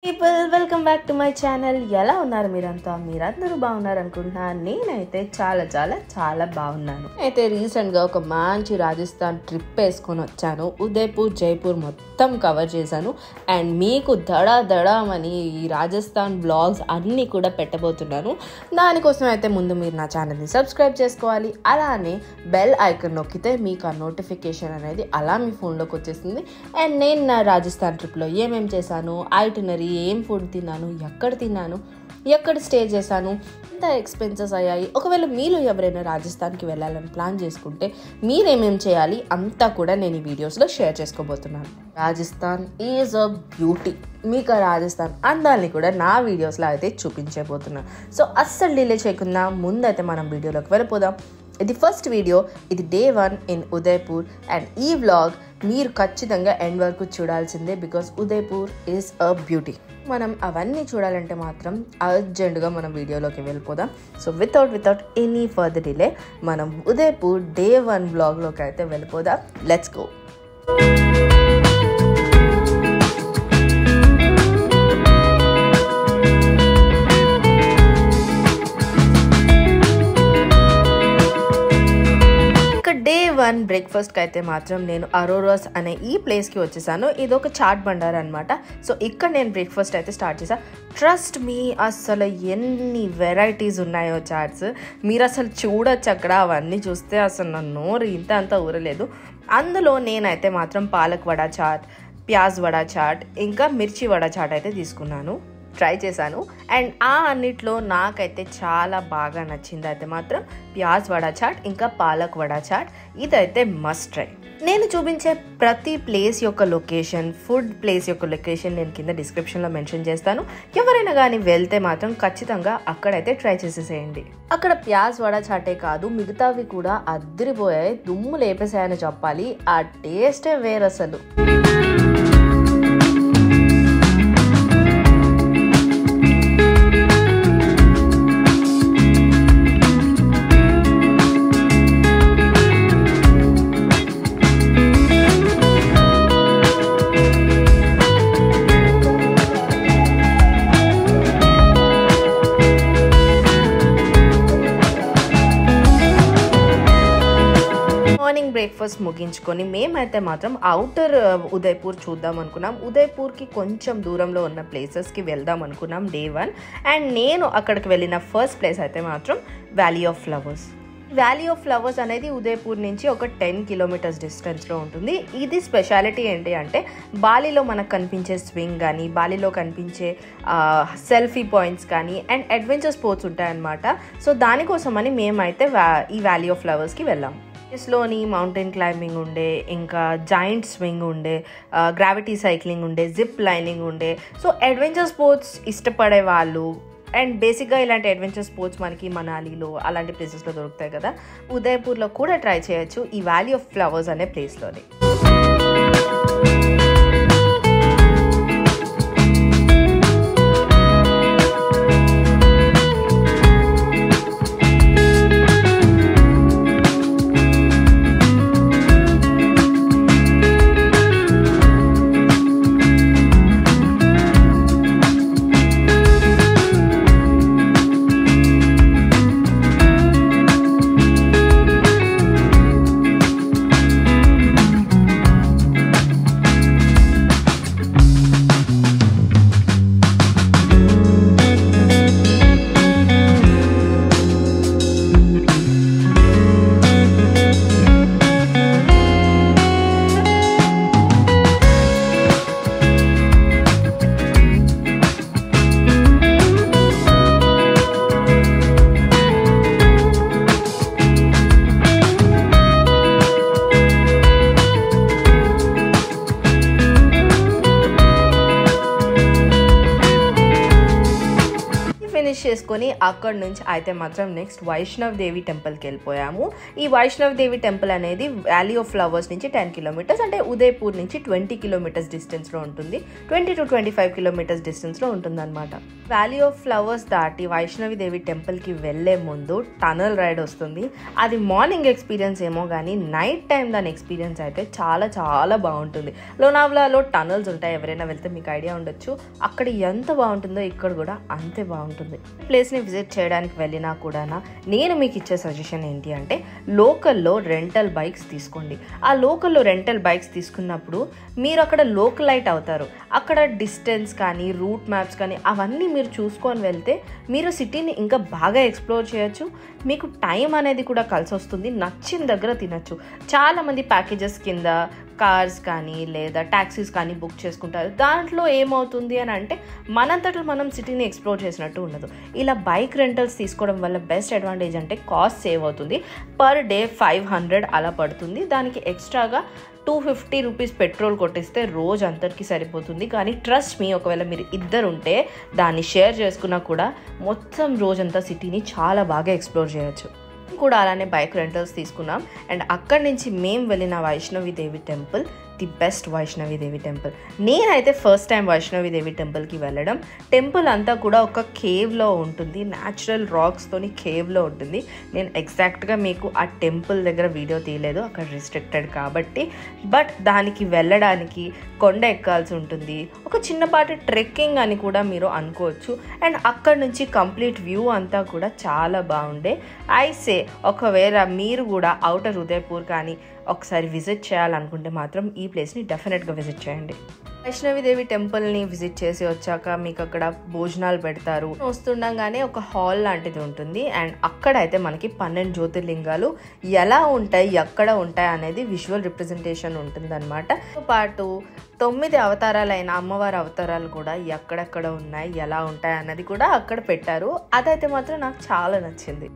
People welcome back to my channel. ఎలా ఉన్నారు మీరందరూ బాగున్నారు అనుకుంటున్నా. నేనైతే చాలా బాగున్నాను. అయితే రీసెంట్గా ఒక మంచి రాజస్థాన్ ట్రిప్ వేసుకొని వచ్చాను. ఉదయపూర్, జైపూర్ మొత్తం కవర్ చేశాను. అండ్ మీకు దడామని ఈ రాజస్థాన్ బ్లాగ్స్ అన్నీ కూడా పెట్టబోతున్నాను. దానికోసం అయితే ముందు మీరు నా ఛానల్ని సబ్స్క్రైబ్ చేసుకోవాలి. అలానే బెల్ ఐకాన్ నొక్కితే మీకు ఆ నోటిఫికేషన్ అనేది అలా మీ ఫోన్లోకి వచ్చేస్తుంది. అండ్ నేను నా రాజస్థాన్ ట్రిప్లో ఏమేమి చేశాను, ఐటినరీ, ఏం ఫుడ్ తిన్నాను, ఎక్కడ స్టే చేశాను, ఎంత ఎక్స్పెన్సెస్ అయ్యాయి, ఒకవేళ మీరు ఎవరైనా రాజస్థాన్కి వెళ్ళాలని ప్లాన్ చేసుకుంటే మీరేమేం చేయాలి అంతా కూడా నేను ఈ వీడియోస్లో షేర్ చేసుకోబోతున్నాను. Rajasthan is a beauty. మీకు రాజస్థాన్ అందాన్ని కూడా నా వీడియోస్లో అయితే చూపించబోతున్నాను. సో అస్సలు డిలే చేయకుండా ముందైతే మనం వీడియోలోకి వెళ్ళిపోదాం. ఇది ఫస్ట్ వీడియో, ఇది డే 1 ఇన్ ఉదయపూర్. అండ్ ఈ వ్లాగ్ మీరు ఖచ్చితంగా ఎండ్ వరకు చూడాల్సిందే, because Udaipur is a beauty. మనం అవన్నీ చూడాలంటే మాత్రం అర్జెంటుగా మనం వీడియోలోకి వెళ్ళిపోదాం. So without any further delay మనం ఉదయపూర్ డే 1 వ్లాగ్లోకి అయితే వెళ్ళిపోదాం. Let's go. డే 1 బ్రేక్ఫాస్ట్కి అయితే మాత్రం నేను అరోరాస్ అనే ఈ ప్లేస్కి వచ్చేసాను. ఇది ఒక చాట్ బండార్ అనమాట. సో ఇక్కడ నేను బ్రేక్ఫాస్ట్ అయితే స్టార్ట్ చేశాను. ట్రస్ట్ మీ, అసలు ఎన్ని వెరైటీస్ ఉన్నాయో చాట్స్, మీరు అసలు చూడొచ్చు అక్కడ. అవన్నీ చూస్తే అసలు నా నోరు అంత ఊరలేదు. అందులో నేనైతే మాత్రం పాలక్ వడా చాట్, ప్యాజ్ వడా చాట్, ఇంకా మిర్చి వడా చాట్ అయితే తీసుకున్నాను, ట్రై చేశాను. అండ్ ఆ అన్నిట్లో నాకైతే చాలా బాగా నచ్చింది అయితే మాత్రం ప్యాజ్ వడా చాట్, ఇంకా పాలక్ వడా చాట్. ఇదైతే మస్ట్ ట్రై. నేను చూపించే ప్రతి ప్లేస్ యొక్క లొకేషన్, ఫుడ్ ప్లేస్ యొక్క లొకేషన్ నేను కింద డిస్క్రిప్షన్లో మెన్షన్ చేస్తాను. ఎవరైనా కానీ వెళ్తే మాత్రం ఖచ్చితంగా అక్కడైతే ట్రై చేసేసేయండి. అక్కడ ప్యాజ్ వడా చాటే కాదు, మిగతావి కూడా అద్దరిపోయాయి, దుమ్ము లేపేసాయని చెప్పాలి. ఆ టేస్టే వేరసలు. మార్నింగ్ బ్రేక్ఫాస్ట్ ముగించుకొని మేమైతే మాత్రం అవుటర్ ఉదయపూర్ చూద్దాం అనుకున్నాం. ఉదయపూర్కి కొంచెం దూరంలో ఉన్న ప్లేసెస్కి వెళ్దాం అనుకున్నాం డే 1. అండ్ నేను అక్కడికి వెళ్ళిన ఫస్ట్ ప్లేస్ అయితే మాత్రం valley of flowers. Valley of flowers అనేది ఉదయపూర్ నుంచి ఒక 10 కిలోమీటర్స్ డిస్టెన్స్లో ఉంటుంది. ఇది స్పెషాలిటీ ఏంటి అంటే బాలీలో మనకు కనిపించే స్వింగ్ కానీ, బాలీలో కనిపించే సెల్ఫీ పాయింట్స్ కానీ అండ్ అడ్వెంచర్ స్పోర్ట్స్ ఉంటాయన్నమాట. సో దానికోసమని మేమైతే ఈ వ్యాలీ ఆఫ్ ఫ్లవర్స్కి వెళ్ళాం. ప్లేస్లోని మౌంటైన్ క్లైంబింగ్ ఉండే, ఇంకా జాయింట్ స్వింగ్ ఉండే, గ్రావిటీ సైక్లింగ్ ఉండే, జిప్ లైనింగ్ ఉండే. సో అడ్వెంచర్ స్పోర్ట్స్ ఇష్టపడే వాళ్ళు అండ్ బేసిక్గా ఇలాంటి అడ్వెంచర్ స్పోర్ట్స్ మనకి మనాలిలో అలాంటి ప్లేసెస్లో దొరుకుతాయి కదా, ఉదయపూర్లో కూడా ట్రై చేయొచ్చు ఈ వ్యాలీ ఆఫ్ ఫ్లవర్స్ అనే ప్లేస్లోని. ఫినిష్ చేసుకొని అక్కడ నుంచి అయితే మాత్రం నెక్స్ట్ వైష్ణవ్ దేవి టెంపుల్కి వెళ్ళిపోయాము. ఈ వైష్ణవ్ దేవి టెంపుల్ అనేది వ్యాలీ ఆఫ్ ఫ్లవర్స్ నుంచి 10 కిలోమీటర్స్, అంటే ఉదయపూర్ నుంచి 20 కిలోమీటర్స్ డిస్టెన్స్లో ఉంటుంది. 20 to 25 కిలోమీటర్స్ డిస్టెన్స్లో ఉంటుంది అనమాట. వ్యాలీ ఆఫ్ ఫ్లవర్స్ దాటి వైష్ణవి దేవి టెంపుల్కి వెళ్ళే ముందు టనల్ రైడ్ వస్తుంది. అది మార్నింగ్ ఎక్స్పీరియన్స్ ఏమో కానీ నైట్ టైం దాని ఎక్స్పీరియన్స్ అయితే చాలా చాలా బాగుంటుంది. లోనావ్లాలో టనల్స్ ఉంటాయి, ఎవరైనా వెళ్తే మీకు ఐడియా ఉండొచ్చు. అక్కడ ఎంత బాగుంటుందో ఇక్కడ కూడా అంతే బాగుంటుంది. ప్లేస్ని విజిట్ చేయడానికి వెళ్ళినా కూడా నేను మీకు ఇచ్చే సజెషన్ ఏంటి అంటే లోకల్లో రెంటల్ బైక్స్ తీసుకోండి. ఆ లోకల్లో రెంటల్ బైక్స్ తీసుకున్నప్పుడు మీరు అక్కడ లోకలైట్ అవుతారు. అక్కడ డిస్టెన్స్ కానీ రూట్ మ్యాప్స్ కానీ అవన్నీ మీరు చూసుకొని వెళ్తే మీరు సిటీని ఇంకా బాగా ఎక్స్ప్లోర్ చేయొచ్చు. మీకు టైం అనేది కూడా కలిసి వస్తుంది. నచ్చిన దగ్గర తినచ్చు. చాలామంది ప్యాకేజెస్ కింద కార్స్ కానీ లేదా ట్యాక్సీస్ కానీ బుక్ చేసుకుంటారు. దాంట్లో ఏమవుతుంది అని అంటే మనంతట్లో మనం సిటీని ఎక్స్ప్లోర్ చేసినట్టు ఉండదు. ఇలా బైక్ రెంటల్స్ తీసుకోవడం వల్ల బెస్ట్ అడ్వాంటేజ్ అంటే కాస్ట్ సేవ్ అవుతుంది. పర్ డే 500 అలా పడుతుంది. దానికి ఎక్స్ట్రాగా 250 రూపీస్ పెట్రోల్ కొట్టిస్తే రోజు అంతటికి సరిపోతుంది. కానీ ట్రస్ట్ మీ, ఒకవేళ మీరు ఇద్దరు ఉంటే దాన్ని షేర్ చేసుకున్నా కూడా మొత్తం రోజంతా సిటీని చాలా బాగా ఎక్స్ప్లోర్ చేయొచ్చు. కూడా అలానే బైక్ రెంటల్స్ తీసుకున్నాం. అండ్ అక్కడి నుంచి మేము వెళ్ళిన Vaishnavi Devi temple the best Vaishnavi Devi temple. నేనైతే ఫస్ట్ టైం వైష్ణవి దేవి టెంపుల్కి వెళ్ళడం. టెంపుల్ అంతా కూడా ఒక కేవ్లో ఉంటుంది, న్యాచురల్ రాక్స్తోని కేవ్లో ఉంటుంది. నేను ఎగ్జాక్ట్గా మీకు ఆ టెంపుల్ దగ్గర వీడియో తీయలేదు, అక్కడ రిస్ట్రిక్టెడ్ కాబట్టి. బట్ దానికి వెళ్ళడానికి కొండ ఎక్కాల్సి ఉంటుంది. ఒక చిన్నపాటి ట్రెక్కింగ్ అని కూడా మీరు అనుకోవచ్చు. అండ్ అక్కడ నుంచి కంప్లీట్ వ్యూ అంతా కూడా చాలా బాగుండే. ఐసే ఒకవేళ మీరు కూడా ఔటర్ ఉదయపూర్ కానీ ఒకసారి విజిట్ చేయాలనుకుంటే మాత్రం ఈ ప్లేస్ని డెఫినెట్గా విజిట్ చేయండి. వైష్ణవి దేవి టెంపుల్ని విజిట్ చేసి వచ్చాక మీకు అక్కడ భోజనాలు పెడతారు. వస్తుండగానే ఒక హాల్ లాంటిది ఉంటుంది. అండ్ అక్కడైతే మనకి 12 జ్యోతిర్లింగాలు ఎలా ఉంటాయి, ఎక్కడ ఉంటాయి అనేది విజువల్ రిప్రజెంటేషన్ ఉంటుంది అనమాట. తో పాటు 9 అవతారాలైన అమ్మవారి అవతారాలు కూడా ఎక్కడెక్కడ ఉన్నాయి, ఎలా ఉంటాయి అన్నది కూడా అక్కడ పెట్టారు. అదైతే మాత్రం నాకు చాలా నచ్చింది.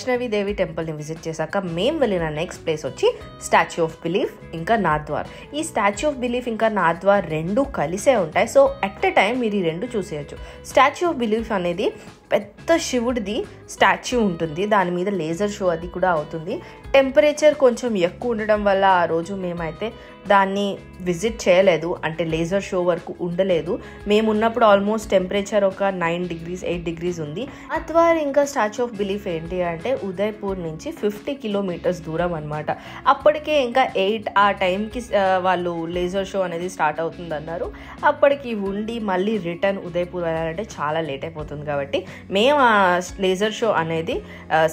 వైష్ణవి దేవి టెంపుల్ని విజిట్ చేశాక మేము వెళ్ళిన నెక్స్ట్ ప్లేస్ వచ్చి స్టాచ్యూ ఆఫ్ బిలీఫ్ ఇంకా నాథ్వార్. ఈ స్టాచ్యూ ఆఫ్ బిలీఫ్ ఇంకా నాథ్వార్ రెండు కలిసే ఉంటాయి. సో ఎట్ ఎ టైం మీరు ఈ రెండు చూసేయచ్చు. స్టాచ్యూ ఆఫ్ బిలీఫ్ అనేది పెద్ద శివుడిది స్టాచ్యూ ఉంటుంది. దాని మీద లేజర్ షో అది కూడా అవుతుంది. టెంపరేచర్ కొంచెం ఎక్కువ ఉండడం వల్ల ఆ రోజు మేమైతే దాన్ని విజిట్ చేయలేదు, అంటే లేజర్ షో వరకు ఉండలేదు. మేము ఉన్నప్పుడు ఆల్మోస్ట్ టెంపరేచర్ ఒక 9 degrees 8 degrees ఉంది. నాథ్వార్ ఇంకా స్టాచ్యూ ఆఫ్ బిలీఫ్ ఏంటి అంటే ఉదయపూర్ నుంచి 50 కిలోమీటర్స్ దూరం అనమాట. అప్పటికే ఇంకా 8 ఆ టైంకి వాళ్ళు లేజర్ షో అనేది స్టార్ట్ అవుతుంది అన్నారు. అప్పటికి ఉండి మళ్ళీ రిటర్న్ ఉదయపూర్ వెళ్ళాలంటే చాలా లేట్ అయిపోతుంది కాబట్టి మేము ఆ లేజర్ షో అనేది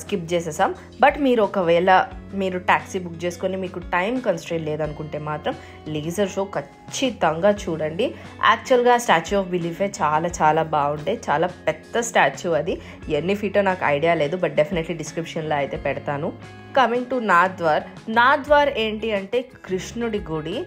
స్కిప్ చేసేసాం. బట్ మీరు ఒకవేళ మీరు ట్యాక్సీ బుక్ చేసుకొని మీకు టైం కన్స్ట్రెయిన్ లేదనుకుంటే మాత్రం లేజర్ షో ఖచ్చితంగా చూడండి. యాక్చువల్గా స్టాచ్యూ ఆఫ్ బిలీఫే చాలా చాలా బాగుండే. చాలా పెద్ద స్టాచ్యూ, అది ఎన్ని ఫీటో నాకు ఐడియా లేదు, బట్ డెఫినెట్లీ డిస్క్రిప్షన్లో అయితే పెడతాను. Coming to నాథ్వార్. నాథ్వార్ ఏంటి అంటే కృష్ణుడి గుడి.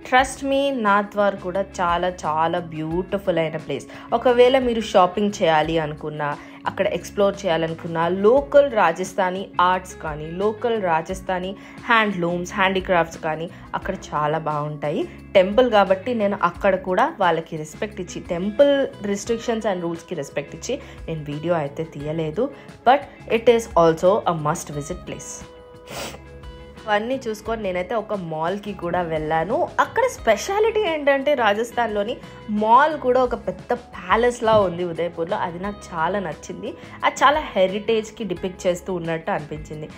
ట్రస్ట్ మీ, నాథ్వార్ కూడా చాలా చాలా బ్యూటిఫుల్ అయిన ప్లేస్. ఒకవేళ మీరు షాపింగ్ చేయాలి అనుకున్నా, అక్కడ ఎక్స్ప్లోర్ చేయాలనుకున్నా, లోకల్ రాజస్థానీ ఆర్ట్స్ కానీ లోకల్ రాజస్థానీ హ్యాండ్లూమ్స్ హ్యాండీక్రాఫ్ట్స్ కానీ అక్కడ చాలా బాగుంటాయి. టెంపుల్ కాబట్టి నేను అక్కడ కూడా వాళ్ళకి రెస్పెక్ట్ ఇచ్చి, టెంపుల్ రిస్ట్రిక్షన్స్ అండ్ రూల్స్కి రెస్పెక్ట్ ఇచ్చి నేను వీడియో అయితే తీయలేదు. But it is also a must visit place. అవన్నీ చూసుకొని నేనైతే ఒక మాల్కి కూడా వెళ్ళాను. అక్కడ స్పెషాలిటీ ఏంటంటే రాజస్థాన్లోని మాల్ కూడా ఒక పెద్ద ప్యాలెస్లా ఉంది ఉదయపూర్లో. అది నాకు చాలా నచ్చింది. అది చాలా హెరిటేజ్కి డిపిక్ట్ చేస్తూ ఉన్నట్టు అనిపించింది.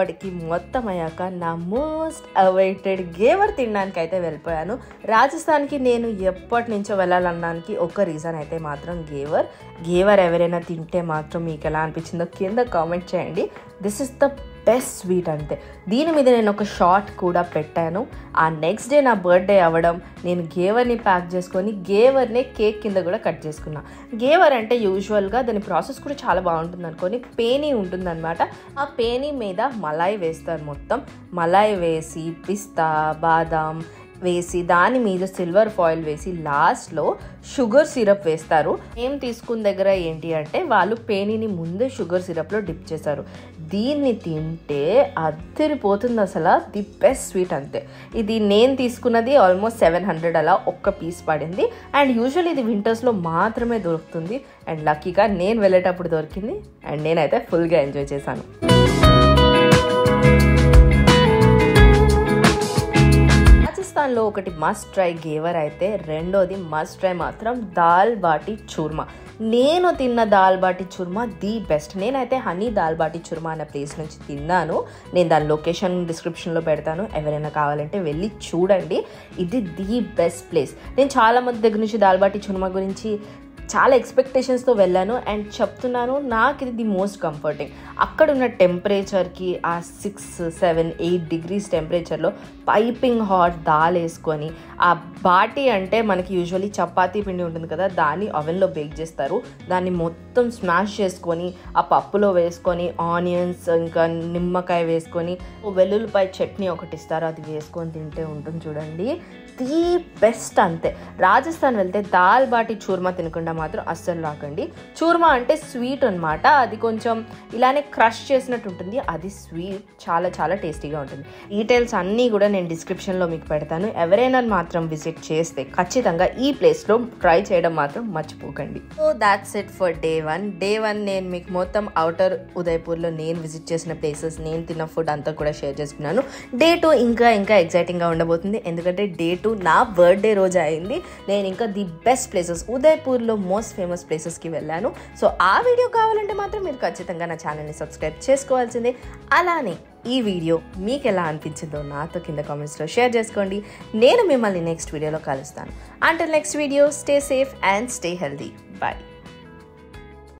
అప్పటికి మొత్తం అయ్యాక నా మోస్ట్ అవైటెడ్ గేవర్ తినడానికి అయితే వెళ్ళిపోయాను. రాజస్థాన్కి నేను ఎప్పటి నుంచో వెళ్ళాలనడానికి ఒక రీజన్ అయితే మాత్రం గేవర్ ఎవరైనా తింటే మాత్రం మీకు ఎలా అనిపించిందో కింద కామెంట్ చేయండి. This is the best sweet అంతే. దీని మీద నేను ఒక షార్ట్ కూడా పెట్టాను. ఆ నెక్స్ట్ డే నా బర్త్డే అవ్వడం, నేను గేవర్ని ప్యాక్ చేసుకొని గేవర్నే కేక్ కింద కూడా కట్ చేసుకున్నా. గేవర్ అంటే యూజువల్గా దాని ప్రాసెస్ కూడా చాలా బాగుంటుంది అనుకోని పేనీ ఉంటుందన్నమాట. ఆ పేనీ మీద మలాయి వేస్తారు. మొత్తం మలాయి వేసి పిస్తా బాదాం వేసి దాని మీద సిల్వర్ ఫాయిల్ వేసి లాస్ట్లో షుగర్ సిరప్ వేస్తారు. ఏం తీసుకున్న దగ్గర ఏంటి అంటే వాళ్ళు పేనీని ముందే షుగర్ సిరప్లో డిప్ చేశారు. దీన్ని తింటే అదిరిపోతుంది అసలు. ది బెస్ట్ స్వీట్ అంతే. ఇది నేను తీసుకున్నది ఆల్మోస్ట్ 700 అలా ఒక్క పీస్ పడింది. అండ్ యూజువల్లీ ఇది వింటర్స్లో మాత్రమే దొరుకుతుంది. అండ్ లక్కీగా నేను వెళ్ళేటప్పుడు దొరికింది. అండ్ నేనైతే ఫుల్గా ఎంజాయ్ చేశాను. రాజస్థాన్లో ఒకటి మస్ట్ ట్రై గేవర్ అయితే, రెండోది మస్ట్ ట్రై మాత్రం దాల్ బాటీ చూర్మా. నేను తిన్న దాల్ బాటీ చూర్మా ది బెస్ట్. నేనైతే హనీ దాల్ బాటీ చూర్మా అనే ప్లేస్ నుంచి తిన్నాను. నేను దాని లొకేషన్ డిస్క్రిప్షన్లో పెడతాను, ఎవరైనా కావాలంటే వెళ్ళి చూడండి. ఇది ది బెస్ట్ ప్లేస్. నేను చాలామంది దగ్గర నుంచి దాల్ బాటీ చూర్మా గురించి చాలా ఎక్స్పెక్టేషన్స్తో వెళ్ళాను. అండ్ చెప్తున్నాను, నాకు ఇది ది మోస్ట్ కంఫర్టింగ్. అక్కడున్న టెంపరేచర్కి ఆ 6, 7, 8 డిగ్రీస్ టెంపరేచర్లో పైపింగ్ హాట్ దాల్ వేసుకొని, ఆ బాటీ అంటే మనకి యూజువల్లీ చపాతీ పిండి ఉంటుంది కదా, దాన్ని అవెన్లో బేక్ చేస్తారు. దాన్ని మొత్తం స్మాష్ చేసుకొని ఆ పప్పులో వేసుకొని ఆనియన్స్ ఇంకా నిమ్మకాయ వేసుకొని వెల్లుల్లిపాయ చట్నీ ఒకటి ఇస్తారు, అది వేసుకొని తింటే ఉంటుంది చూడండి, ది బెస్ట్ అంతే. రాజస్థాన్ వెళ్తే దాల్ బాటీ చూర్మా తినకుండా మాత్రం అస్సలు రాకండి. చూర్మా అంటే స్వీట్ అనమాట. అది కొంచెం ఇలానే క్రష్ చేసినట్టు ఉంటుంది. అది స్వీట్ చాలా చాలా టేస్టీగా ఉంటుంది. డీటెయిల్స్ అన్నీ కూడా నేను డిస్క్రిప్షన్లో మీకు పెడతాను. ఎవరైనా మాత్రం విజిట్ చేస్తే ఖచ్చితంగా ఈ ప్లేస్లో ట్రై చేయడం మాత్రం మర్చిపోకండి. So that's it for day 1. నేను మీకు మొత్తం అవుటర్ ఉదయపూర్లో నేను విజిట్ చేసిన ప్లేసెస్, నేను తిన్న ఫుడ్ అంతా కూడా షేర్ చేసుకున్నాను. డే 2 ఇంకా ఎగ్జైటింగ్గా ఉండబోతుంది. ఎందుకంటే డే 2 నా బర్త్డే రోజు అయింది. నేను ఇంకా ది బెస్ట్ ప్లేసెస్, ఉదయపూర్లో మోస్ట్ ఫేమస్ ప్లేసెస్కి వెళ్ళాను. సో ఆ వీడియో కావాలంటే మాత్రం మీరు ఖచ్చితంగా నా ఛానల్ని సబ్స్క్రైబ్ చేసుకోవాల్సిందే. అలానే ఈ వీడియో మీకు ఎలా అనిపించిందో నాతో కింద కామెంట్స్లో షేర్ చేసుకోండి. నేను మిమ్మల్ని నెక్స్ట్ వీడియోలో కలుస్తాను. Until next video, stay safe and stay healthy. Bye.